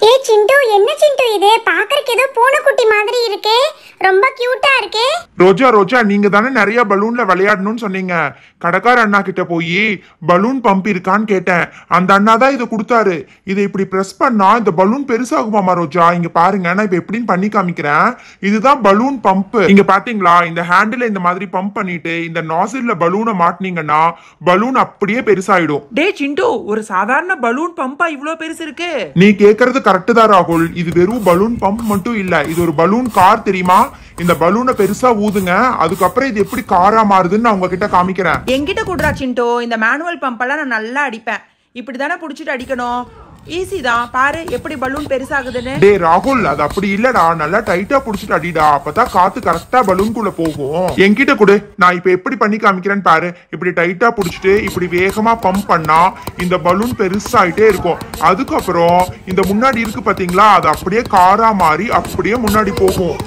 ஏய் சிண்டு, என்ன சிண்டு இது? பாக்கறதுக்கு ஏதோ பூனைக்குட்டி மாதிரி இருக்கே, ரொம்ப கியூட்டா இருக்கே. ரோஜா நீங்க தானே நிறைய பலூன்ல விளையாடணும்னு சொன்னீங்க. கடைக்கார அண்ணா கிட்ட போய் பலூன் பம்ப் இருக்கான்னு கேட்டேன். அந்த அண்ணா தான் இதை கொடுத்தாரு. இதை இப்படி பிரஸ் பண்ணா இந்த பலூன் பெருசாகுமாமா ரோஜா? இங்க பாருங்க, நான் இப்ப எப்படின்னு பண்ணி காமிக்கிறேன். இதுதான் பலூன் பம்ப். இங்க பாத்தீங்களா, இந்த ஹேண்டில் இந்த மாதிரி பம்ப் பண்ணிட்டு இந்த நாசில்ல பலூனை மாட்டினீங்கன்னா பலூன் அப்படியே பெருசாயிடும். டே சிண்டு, ஒரு சாதாரண பலூன் பம்பா இவ்ளோ பெருசு இருக்கு? நீ கேக்குறது கரெக்ட் தான் ராகுல். இது வெறும் பலூன் பம்ப் மட்டும் இல்ல, இது ஒரு பலூன் கார் தெரியுமா? இந்த பலூனை பெருசா ஊதுங்க, அதுக்கப்புறம் இது எப்படி காரா மாறுதுன்னு நான் உங்ககிட்ட காமிக்கிறேன். என்கிட்ட கூடுறா சிண்டு, இந்த மேனுவல் பம்பெல்லாம் நான் நல்லா அடிப்பேன். இப்படிதானே புடிச்சிட்டு அடிக்கணும். ஈஸி தான், பாரு எப்படி பலூன் பெருசாகுதுன்னு. டே ராகுல், அது அப்படி இல்லடா, நல்லா டைட்டா புடிச்சிட்டு அடிடா, அப்பதான் காத்து கரெக்டா பலூன்குள்ள போகும். என்கிட்ட கொடு, நான் இப்ப எப்படி பண்ணி காமிக்கிறேன்னு பாரு. இப்படி டைட்டா புடிச்சிட்டு இப்படி வேகமா பம்ப் பண்ணா இந்த பலூன் பெருசாயிட்டே இருக்கும். அதுக்கப்புறம் இந்த முன்னாடி இருக்கு பாத்தீங்களா, அது அப்படியே காரா மாறி அப்படியே முன்னாடி போகும்.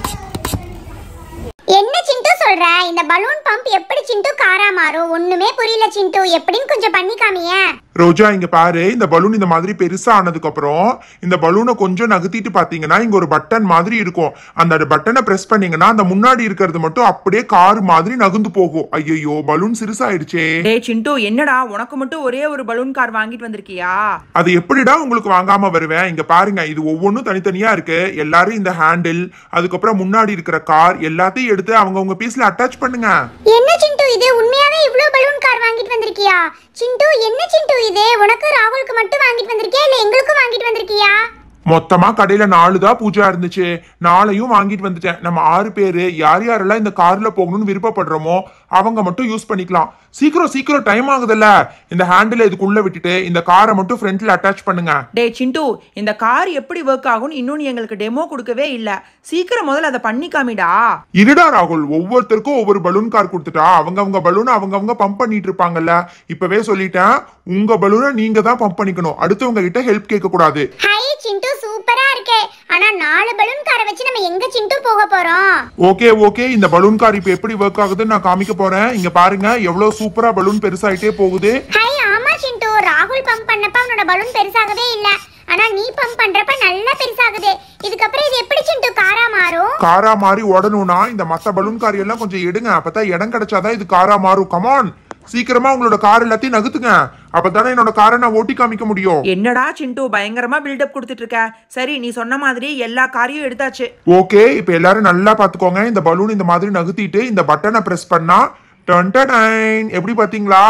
என்ன சிண்டு சொல்ற? இந்த பலூன் பம்ப் எப்படி சிண்டு காரா மாறும்? ஒண்ணுமே புரியல சிண்டு, எப்படின்னு கொஞ்சம் பண்ணி காமிய. ரோஜா இங்க பாரு, இந்த பலூன் இந்த மாதிரி பெருசா ஆனதுக்கு அப்புறம் இந்த பலூனை கொஞ்சம் நகர்த்திட்டு பாத்தீங்கன்னா இங்க ஒரு பட்டன் மாதிரி இருக்கும். அந்த பட்டனை பிரஸ் பண்ணீங்கன்னா அந்த முன்னாடி இருக்கிறது மட்டும் அப்படியே கார் மாதிரி நகர்ந்து போகும். ஐயோ, பலூன் சிறுசாயிடுச்சே. டேய் சிண்டு, என்னடா உனக்கு மட்டும் ஒரே ஒரு பலூன் கார் வாங்கிட்டு வந்திருக்கியா? அது எப்படிடா உங்களுக்கு வாங்காம வருவேன்? இங்க பாருங்க, இது ஒவ்வொன்றும் தனித்தனியா இருக்கு. எல்லாரும் இந்த ஹேண்டில், அதுக்கப்புறம் முன்னாடி இருக்கிற கார் எல்லாத்தையும் எடுத்து அவங்கவுங்க பீஸ்ல அட்டாச் பண்ணுங்க. என்ன சிண்டு இது? உண்மையாவே இவ்ளோ பலூன் கார் வாங்கிட்டு வந்திருக்கியா? சிண்டு, என்ன சிண்டு இது? உனக்கு ராகுலுக்கு மட்டும் வாங்கிட்டு வந்திருக்கியா இல்ல எங்களுக்கும் வாங்கிட்டு வந்திருக்கியா? மொத்தமா கடையில 4 தான் பூஜா இருந்துச்சு, 4ஐயும் வாங்கிட்டு வந்துட்டேன். நம்ம 6 பேரு யார் யாரெல்லாம் இந்த கார்ல போகணும்னு விருப்பப்படுறோமோ அவங்க மட்டும் யூஸ் பண்ணிக்கலாம். சீக்கிரம் டைம் ஆகுதுல்ல, இந்த ஹேண்டில் இதுக்குள்ள விட்டுட்டு இந்த காரை மட்டும் ஃப்ரண்ட்ல அட்டாச் பண்ணுங்க. டே சிண்டு, இந்த கார் எப்படி ஒர்க் ஆகும் இன்னும் எங்களுக்கு டெமோ கொடுக்கவே இல்ல. சீக்கிரம் முதல்ல அதை பண்ணி காமிடா. இருடா ராகுல், ஒவ்வொருத்தருக்கும் ஒவ்வொரு பலூன் கார் கொடுத்துட்டா அவங்க பலூனை அவங்க பம்ப் பண்ணிட்டு இருப்பாங்கல்ல. இப்பவே சொல்லிட்டேன், உங்க பலூனை நீங்க தான் பம்ப் பண்ணிக்கணும், அடுத்தவங்க கிட்ட ஹெல்ப் கேட்க கூடாது. ஹாய் சிண்டு, சூப்பரா இருக்கே. ஆனா 4 பலூன் காரை வச்சு நம்ம எங்க சிண்டு போக போறோம்? ஓகே, இந்த பலூன் கார் இப்ப எப்படி ஒர்க் ஆகுதுன்னு நான் காமிக்க போறேன். இங்க பாருங்க, எவ்வளவு சூப்பரா பலூன் பெருசாயிட்டே போகுது. ஹாய், ஆமா சிண்டு, ராகுல் பம்ப் பண்ணப்ப அவனோட பலூன் பெருசாகவே இல்ல, ஆனா நீ பம்ப் பண்றப்ப நல்லா பெருசாகுது. இதுக்கப்புறம் இது எப்படி சிண்டு காரா மாறும்? காரா மாறி ஓடணும்னா இந்த மத்த பலூன் கார் எல்லாம் கொஞ்சம் எடுங்க, அப்பதான் இடம் கிடைச்சாதான் இது காரா மாறும். கமான், சீக்கிரமா உங்களோட கார் எல்லாத்தையும் நகுத்துங்க, அப்பதானே என்னோட காரை நான் ஓட்டி காமிக்க முடியும். என்னடா சிண்டு, பயங்கரமா பில்டப் கொடுத்துட்டு இருக்க. சரி, நீ சொன்ன மாதிரி எல்லா காரையும் எடுத்தாச்சு. ஓகே, இப்ப எல்லாரும் நல்லா பாத்துக்கோங்க. இந்த பலூன் இந்த மாதிரி நகுத்திட்டு இந்த பட்டனை பிரஸ் பண்ணா எப்படி பாத்தீங்களா,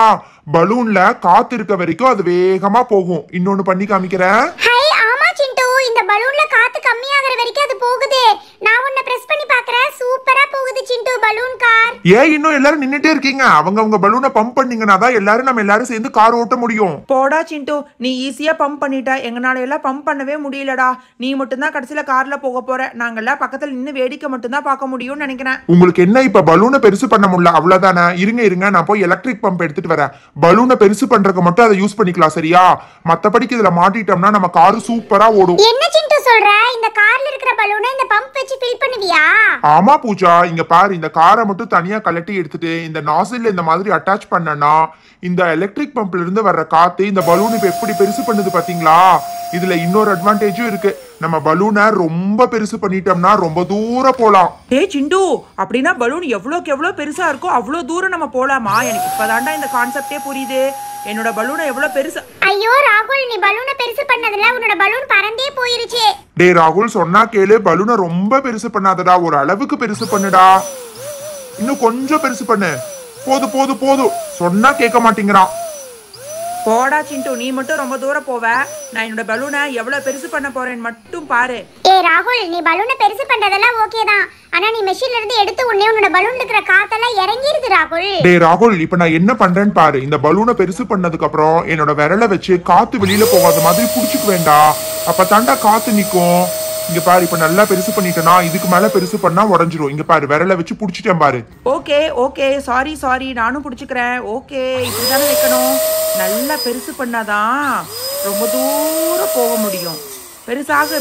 பலூன்ல காத்து இருக்க வரைக்கும் அது வேகமா போகும். இன்னொன்னு பண்ணி காமிக்கிறேன். ஹாய், ஆமா சிண்டு, இந்த பலூன்ல காத்து கம்மியாகிற வரைக்கும் அது போகுது. நான் உன்னை பிரஸ் பண்ணி பார்க்கறேன், சூப்பரா போகுது சிண்டு பலூன் கார். ஏன் இன்னும் எல்லாரும் நின்னுட்டே இருக்கீங்க? அவங்க பலூனை பம்ப் பண்ணீங்கன்னா தான் நம்ம எல்லாரும் சேர்ந்து கார் ஓட்ட முடியும். போடா சிண்டு, நீ ஈஸியா பம்ப் பண்ணிட்ட, எங்கனால எல்லாம் பம்ப் பண்ணவே முடியலடா. நீ மட்டும் தான் கடைசியில கார்ல போக போற, நாங்கெல்லாம் பக்கத்துல நின்னு வேடிக்கை மட்டும் தான் பார்க்க முடியும்னு நினைக்கிறேன். உங்களுக்கு என்ன இப்ப பலூனை பெருசு பண்ண முடியல அவ்வளவுதானே? இருங்க, நான் போய் எலக்ட்ரிக் பம்ப் எடுத்துட்டு வரேன். பலூனை பெருசு பண்றதுக்கு மட்டும் அதை யூஸ் பண்ணிக்கலாம், சரியா? மத்தபடிக்கு இதுல மாட்டிட்டோம்னா நம்ம கார் சூப்பரா ஓடும். என்ன சிண்டு சொல்ற? இந்த கார்ல இருக்கிற பலூனை இந்த பம்ப் வச்சு ஃபில் பண்ணுவியா? ஆமா பூஜா, இங்க பாரு, இந்த காரை மட்டும் தனியா கலட்டி எடுத்துட்டு இந்த நாசில் இந்த மாதிரி அட்டாச் பண்ணனா இந்த எலக்ட்ரிக் பம்ப்ல இருந்து வர்ற காத்து இந்த பலூன் இப்ப எப்படி பெருசு பண்ணுது பாத்தீங்களா? இதுல இன்னொரு அட்வான்டேஜும் இருக்கு. நம்ம பலூனை ரொம்ப பெருசு பண்ணிட்டோம்னா ரொம்ப தூரம் போலாம். ஏய் சிண்டு, அப்படின்னா பலூன் எவ்வளோக்கு எவ்வளோ பெருசா இருக்கோ அவ்வளோ தூரம் நம்ம போலாமா? எனக்கு இப்பதான்டா இந்த கான்செப்டே புரியுது. என்னோட பலூனை எவ்வளவு பெருசு. ஐயோ ராகுல், நீ பலூனை பெருசு பண்ணதுல உன்னோட பலூன் பறந்தே போயிருச்சு. டே ராகுல், சொன்னா கேளு, பலூனை ரொம்ப பெருசு பண்ணாதடா, ஒரு அளவுக்கு பெருசு பண்ணுடா. இன்னும் கொஞ்சம் பெருசு பண்ணு. போதும், சொன்னா கேட்க மாட்டேங்கிறான். போடா சிண்டு, நீ மட்டும் ரொம்ப தூரம் போவ. நான் என்னோட பலூனை எவ்வளவு பெருசு பண்ண போறேன்னு மட்டும் பாரு. ஏய் ராகுல், நீ பலூனை பெருசு பண்றதெல்லாம் ஓகே தான், ஆனா நீ மெஷின்ல இருந்து எடுத்து உன்னோட பலூன்ல இருக்கிற காத்தெல்லாம் இறங்கிருது ராகுல். டேய் ராகுல், இப்ப நான் என்ன பண்றேன்னு பாரு. இந்த பலூனை பெருசு பண்ணதுக்கு அப்புறம் என்னோட விரலை வச்சு காத்து வெளியில போகாத மாதிரி புடிச்சுக்க வேண்டாம், அப்ப தாண்டா காத்து நிக்கும். இங்க பாரு, இப்ப நல்லா பெருசு பண்ணிட்டேனா, இதுக்கு மேல பெருசு பண்ணா உடஞ்சிரும். இங்க பாரு, விரலை வச்சு புடிச்சிட்டேன் பாரு. ஓகே, சாரி, நானும் புடிச்சுக்கிறேன். ஓகே, இப்படிதானே வைக்கணும். நல்லா பெருசு பண்ணாதான் ரொம்ப தூரம் போக முடியும். பெருசாகு,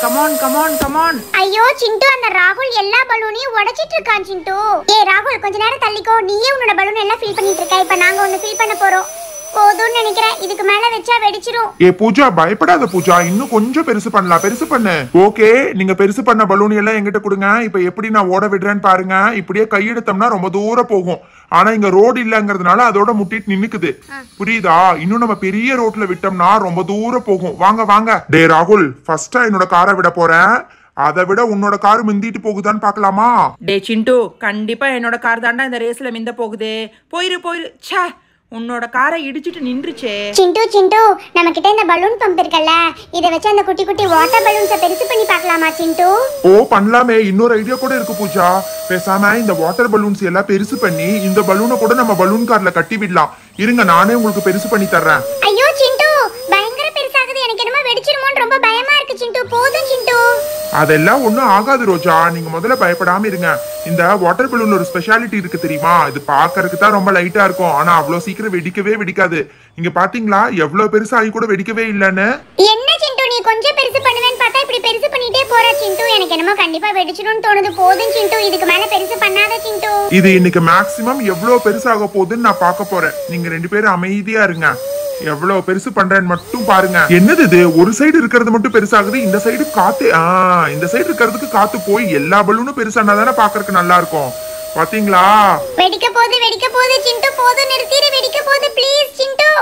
கமான். ஐயோ சிண்டு, அந்த ராகுல் எல்லா பலூனையும் உடைச்சிட்டு இருக்கான் சிண்டு. ஏய் ராகுல், கொஞ்ச நேரம் தள்ளிக்கோ, நீயே உன்னோட பலூன் எல்லாம் ஃபில் பண்ணிட்டு இருக்க. இப்ப நாங்க ஒன்னு ஃபில் பண்ண போறோம். போதும்னு நினைக்கிறேன். இதுக்கு மேல வச்சா வெடிச்சிரும். ஏ பூஜா, பயப்படாத பூஜா, இன்னும் கொஞ்சம் பெருசு பண்ணலாம். பெருசு பண்ணு. ஓகே, நீங்க பெருசு பண்ண பலூன் எல்லாம் என்கிட்ட கொடுங்க. இப்ப எப்படி நான் ஓட விடுறேன்னு பாருங்க. இப்படியே கையெடுத்தோம்னா ரொம்ப தூரம் போகும். ஆனா இங்க ரோடு இல்லங்கிறதுனால அதோட முட்டிட்டு நின்னுக்குது. புரியுதா? இன்னும் நம்ம பெரிய ரோட்ல விட்டோம்னா ரொம்ப தூரம் போகும். வாங்க வாங்க. டே ராகுல், ஃபர்ஸ்டா என்னோட காரை விட போறேன். அதை விட உன்னோட கார் மிந்திட்டு போகுதான்னு பாக்கலாமா? டே சிண்டு, கண்டிப்பா என்னோட கார் தாண்டா இந்த ரேஸ்ல மிந்த போகுது. போயிரு போயிரு. ச்சே, உன்னோட காரை இடிச்சிட்டு நின்றுச்சே. சிண்டு நம்ம கிட்ட இந்த பலூன் பம்ப் இருக்குல்ல, இத வச்சு அந்த குட்டி குட்டி வாட்டர் பலூன்ஸை பெருசு பண்ணி பார்க்கலாமா சிண்டு? ஓ பண்ணலாமே. இன்னொரு ஐடியா கூட இருக்கு பூஜா. பேசாம இந்த வாட்டர் பலூன்ஸ் எல்லாம் பெருசு பண்ணி இந்த பலூனை கூட நம்ம பலூன் கார்ல கட்டி விடலாம். இருங்க, நானே உங்களுக்கு பெருசு பண்ணி தர்றேன். ஐயோ சிண்டு, பயங்கர பெருசாகுது. எனக்கு என்னமோ வெடிச்சிருமோன்னு ரொம்ப பயமா இருக்கு சிண்டு. போதும் சிண்டு. அதெல்லாம் ஒண்ணும் ஆகாது ரோஜா, நீங்க முதல்ல பயப்படாம இருங்க. இந்த வாட்டர் பலூன் ஒரு ஸ்பெஷாலிட்டி இருக்கு தெரியுமா? இது பாக்கறதுக்கு தான் ரொம்ப லைட்டா இருக்கும், ஆனா அவ்வளவு சீக்கிரம் வெடிக்கவே வெடிக்காது. இங்க பாத்தீங்களா எவ்வளவு பெருசா ஆகி கூட வெடிக்கவே இல்லன்னு? என்ன சிண்டு, நீ கொஞ்சம் பெருசு பண்ணுவேன்னு பார்த்தா இப்படி பெருசு பண்ணிட்டே போற சிண்டு. எனக்கு என்னமோ கண்டிப்பா வெடிச்சிடும்னு தோணுது. போதும் சிண்டு, இதுக்கு மேல பெருசு பண்ணாத சிண்டு. இது இன்னைக்கு மேக்ஸிமம் எவ்வளவு பெருசாக போகுதுன்னு நான் பார்க்க போறேன். நீங்க ரெண்டு பேரும் அமைதியா இருங்க. எவ்வளவு பெருசு பண்றேன்னு மட்டும் பாருங்க. என்னது இது? ஒரு சைடு இருக்கிறது மட்டும் பெருசாகுது, இந்த சைடு காத்து. இந்த சைடு இருக்கிறதுக்கு காத்து போய் எல்லா பலூனும் பெருசானா தானே பாக்குறதுக்கு நல்லா இருக்கும். பாத்தீங்களா? வெடிக்க போகுது சிண்டு. போதும், நிறுத்திடு. வெடிக்க போகுது, ப்ளீஸ் சிண்டு.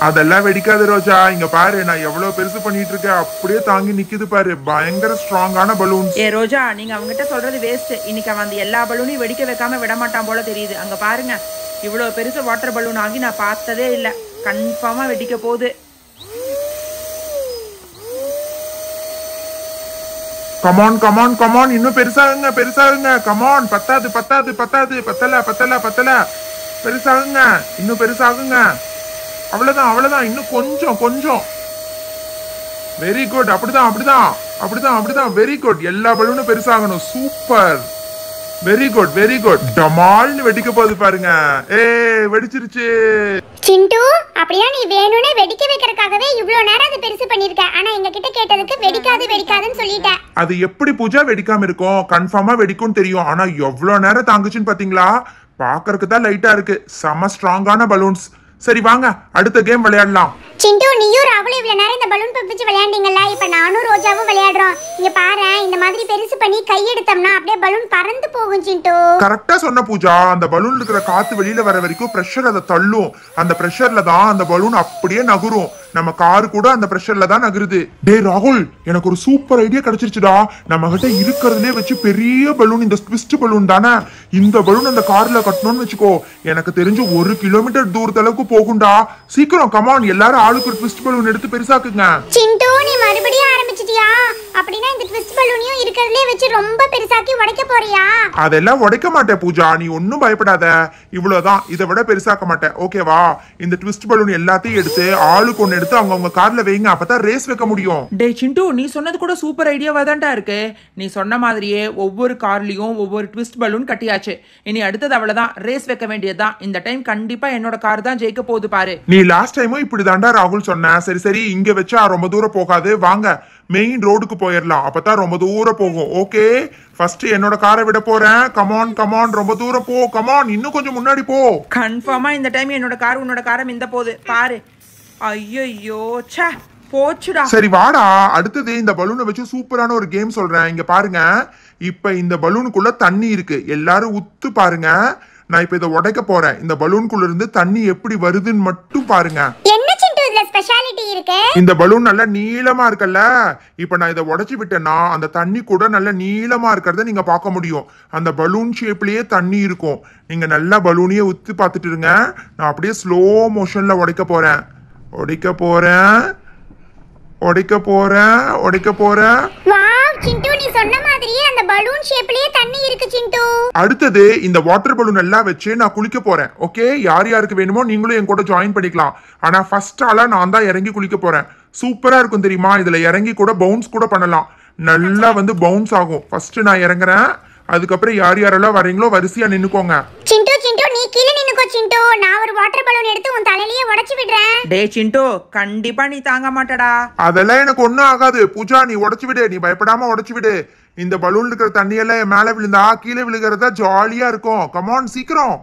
அதெல்லாம் வெடிக்காது ரோஜா. இங்க பாரு, நான் எவ்வளவு பெருசு பண்ணிட்டு இருக்கேன். அப்படியே தாங்கி நிக்குது பாரு. பயங்கர ஸ்ட்ராங்கான பலூன். ஏ ரோஜா, நீங்க அவங்ககிட்ட சொல்றது வேஸ்ட். இன்னைக்கு அவன் அந்த எல்லா பலூனையும் வெடிக்க வைக்காம விட மாட்டான் போல தெரியுது. அங்க பாருங்க, இவ்வளவு பெருசு வாட்டர் பலூன் ஆகி நான் பார்த்ததே இல்ல. கன்ஃபார்மா வெடிக்க போகுது. கமான் கமான் கமான், இன்னும் பெருசாகுங்க பெருசாகுங்க. கமான், பத்தாது பத்தாது பத்தாது, பத்தல பத்தல பத்தல. பெருசாகுங்க, இன்னும் பெருசாகுங்க. அவ்வளவுதான் அவ்வளவுதான், இன்னும் கொஞ்சம் கொஞ்சம். Very good. அப்படிதான் அப்படிதான் அப்படிதான் அப்படிதான். Very good. எல்லா பலூனும் பெருசாகணும். Super. Very good very good. டமால்னு வெடிக்க போகுது பாருங்க. வெடிச்சிருச்சு. சிண்டு, அப்படியே நீ வேணும்னே வெடிக்க வைக்கிறதுக்காகவே இவ்வளவு நேரம் அது பெருசு பண்ணிருக்க. ஆனா எங்க கிட்ட கேட்டதுக்கு வெடிக்காதுன்னு சொல்லிட்ட. அது எப்படி பூஜா வெடிக்காம இருக்கும்? கன்ஃபார்மா வெடிக்கும் தெரியும். ஆனா எவ்வளவு நேரம் தாங்குச்சுன்னு பாத்தீங்களா? பாக்குறதுக்கு தான் லைட்டா இருக்கு. செம ஸ்ட்ராங்கான பலூன்ஸ். சரி வாங்க, அடுத்த கேம் விளையாடலாம். சிண்டு, நீயும் ராகுல் இவ்வளவு நேரம் இந்த பலூன் பம்ப் வச்சு விளையாண்டீங்கல்ல, இப்ப நானும் ரோஜாவும் விளையாடுறோம். இங்க பாரு, இந்த மாதிரி பெருசு பண்ணி கையெடுத்தோம்னா அப்படியே பலூன் பறந்து போகும் சிண்டு. கரெக்டா சொன்ன பூஜா. அந்த பலூன் இருக்கிற காத்து வெளியில வர வரைக்கும் பிரஷர் அதை தள்ளும். அந்த பிரஷர்ல தான் அந்த பலூன் அப்படியே நகரும். நம்ம கார் கூட அந்த பிரஷர்ல தான் நகருது. டே ராகுல், எனக்கு ஒரு சூப்பர் ஐடியா கிடைச்சிருச்சுடா. நம்ம கிட்ட இருக்கிறதுலே வச்சு பெரிய பலூன் இந்த ட்விஸ்ட் பலூன் தானே. இந்த பலூன் அந்த கார்ல கட்டணும்னு வச்சுக்கோ, எனக்கு தெரிஞ்சு 1 கிலோமீட்டர் தூரத்தளவுக்கு போகும்டா. சீக்கிரம் கமான், எல்லாரும் ஆளுக்கு ஒரு ட்விஸ்ட் பலூன் எடுத்து பெருசாக்குங்க. சிண்டு, நீ மறுபடியும் ஆரம்பிச்சிட்டியா? அப்படினா இந்த ட்விஸ்ட் பலூனையும் இருக்கிறதுலே வச்சு ரொம்ப பெருசாக்கி உடைக்க போறியா? அதெல்லாம் உடைக்க மாட்டேன் பூஜா, நீ ஒன்னும் பயப்படாத. இவ்வளவுதான், இதை விட பெருசாக்க மாட்டேன். ஓகேவா? இந்த ட்விஸ்ட் பலூன் எல்லாத்தையும் எடுத்து ஆளுக்கு ஒன்னு எடுத்து அவங்க கார்ல வைங்க. அப்பதான் ரேஸ் வைக்க முடியும். டே சிண்டு, நீ சொன்னது கூட சூப்பர் ஐடியாவா தான்டா இருக்கு. நீ சொன்ன மாதிரியே ஒவ்வொரு கார்லயும் ஒவ்வொரு ட்விஸ்ட் பலூன் கட்டியாச்சு. இனி அடுத்தது அவ்வளவுதான், ரேஸ் வைக்க வேண்டியதுதான். இந்த டைம் கண்டிப்பா என்னோட கார் தான் ஜெயிக்க போகுது பாரு. நீ லாஸ்ட் டைமும் இப்படிதான்டா ராகுல் சொன்ன. சரி சரி, இங்க வச்சா ரொம்ப தூரம் போகாது. வாங்க மெயின் ரோடுக்கு போயிடலாம். அப்பதான் ரொம்ப தூரம் போகும். ஓகே, ஃபர்ஸ்ட் என்னோட காரை விட போறேன். கமான் கமான், ரொம்ப தூரம் போ. கமான், இன்னும் கொஞ்சம் முன்னாடி போ. கன்ஃபார்மா இந்த டைம் என்னோட கார் உன்னோட காரை மிந்த போகுது பாரு. ஐயோ ச்சே, போச்சுடா. சரி வாடா, அடுத்தது இந்த பலூனை வச்சு சூப்பரான ஒரு கேம் சொல்றேன். இங்க பாருங்க, இப்ப இந்த பலூனுக்குள்ள தண்ணி இருக்கு. எல்லாரும் உத்து பாருங்க. நான் இப்ப இதை உடைக்க போறேன். இந்த பலூனுக்குள்ள இருந்து தண்ணி எப்படி வருதுன்னு மட்டும் பாருங்க. என்ன சிண்டு இதுல ஸ்பெஷாலிட்டி இருக்கு? இந்த பலூன் நல்லா நீளமா இருக்குல்ல. இப்ப நான் இதை உடைச்சு விட்டேன்னா அந்த தண்ணி கூட நல்ல நீளமா இருக்கிறத நீங்க பார்க்க முடியும். அந்த பலூன் ஷேப்லயே தண்ணி இருக்கும். நீங்க நல்லா பலூனையே உத்து பார்த்துட்டு இருங்க. நான் அப்படியே ஸ்லோ மோஷன்ல உடைக்க போறேன். உடைக்க போறேன் உடைக்க போறேன் உடைக்க போறேன். வாவ் சிண்டு, நீ சொன்ன மாதிரியே அந்த பலூன் ஷேப்லயே தண்ணி இருக்கு சிண்டு. அடுத்தது இந்த வாட்டர் பலூன் எல்லாம் வச்சு நான் குளிக்க போறேன். ஓகே, யார் யாருக்கு வேணுமோ நீங்களும் என் கூட ஜாயின் பண்ணிக்கலாம். ஆனா ஃபர்ஸ்ட் ஆளா நான் தான் இறங்கி குளிக்க போறேன். சூப்பரா இருக்கும் தெரியுமா? இதுல இறங்கி கூட பவுன்ஸ் கூட பண்ணலாம். நல்லா வந்து பவுன்ஸ் ஆகும். ஃபர்ஸ்ட் நான் இறங்குறேன். அதுக்கப்புறம் யார் யாரெல்லாம் வரீங்களோ வரிசையா நின்னுக்கோங்க. சிண்டு சிண்டு, நீ கீழே நின்னுக்கோ சிண்டு. நான் ஒரு வாட்டர் பலூன் எடுத்து உன் தலையிலேயே உடைச்சு விடுறேன். டே சிண்டு, கண்டிப்பா நீ தாங்க மாட்டடா. அதெல்லாம் எனக்கு ஒண்ணும் ஆகாது பூஜா, நீ உடைச்சு விடு. நீ பயப்படாம உடைச்சு விடு. இந்த பலூன்ல இருக்கிற தண்ணி எல்லாம் என் மேல விழுந்தா கீழே விழுகிறதா ஜாலியா இருக்கும். கமான் சீக்கிரம்.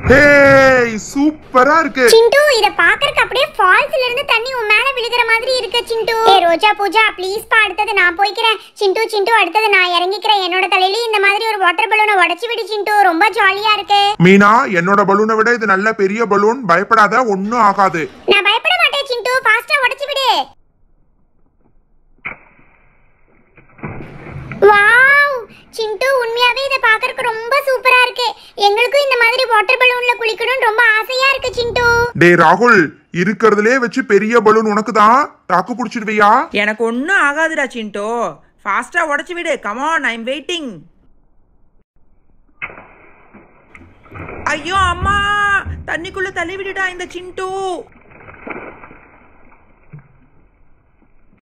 ஹேய் சூப்பரா இருக்கு சிண்டு இத பாக்கறதுக்கு அப்படியே ஃபால்ஸ்ல இருந்து தண்ணி உன் மேல விழுகிற மாதிரி இருக்கு சிண்டு. ரோஜா பூஜா ப்ளீஸ் பா, அடுத்தது நான் போய்க்கிறேன். சிண்டு அடுத்தது நான் இறங்கிக்கிறேன். என்னோட தலையில இந்த மாதிரி ஒரு வாட்டர் பலூனை உடைச்சு விடு சிண்டு, ரொம்ப ஜாலியா இருக்கு. மீனா, என்னோட பலூனை விட இது நல்ல பெரிய பலூன், பயப்படாத, ஒண்ணும் ஆகாது. நான் பயப்பட மாட்டேன் சிண்டு, ஃபாஸ்டா உடைச்சு விடு. வாவ் சிண்டு, உண்மையாவே இத பாக்கறதுக்கு ரொம்ப சூப்பரா இருக்கு. எங்களுக்கும் இந்த மாதிரி வாட்டர் பலூன்ல குளிக்கணும்னு ரொம்ப ஆசையா இருக்கு சிண்டு. டேய் ராகுல், இருக்கிறதுலே வச்சு பெரிய பலூன் உனக்கு தான். தாக்கு புடிச்சிடுவியா? எனக்கு ஒன்றும் ஆகாதுடா சிண்டோ, ஃபாஸ்டா உடச்சி விடு. Come on, I am waiting. ஐயோ அம்மா, தண்ணிக்குள்ள தள்ளி விடுடா இந்த சிண்டு.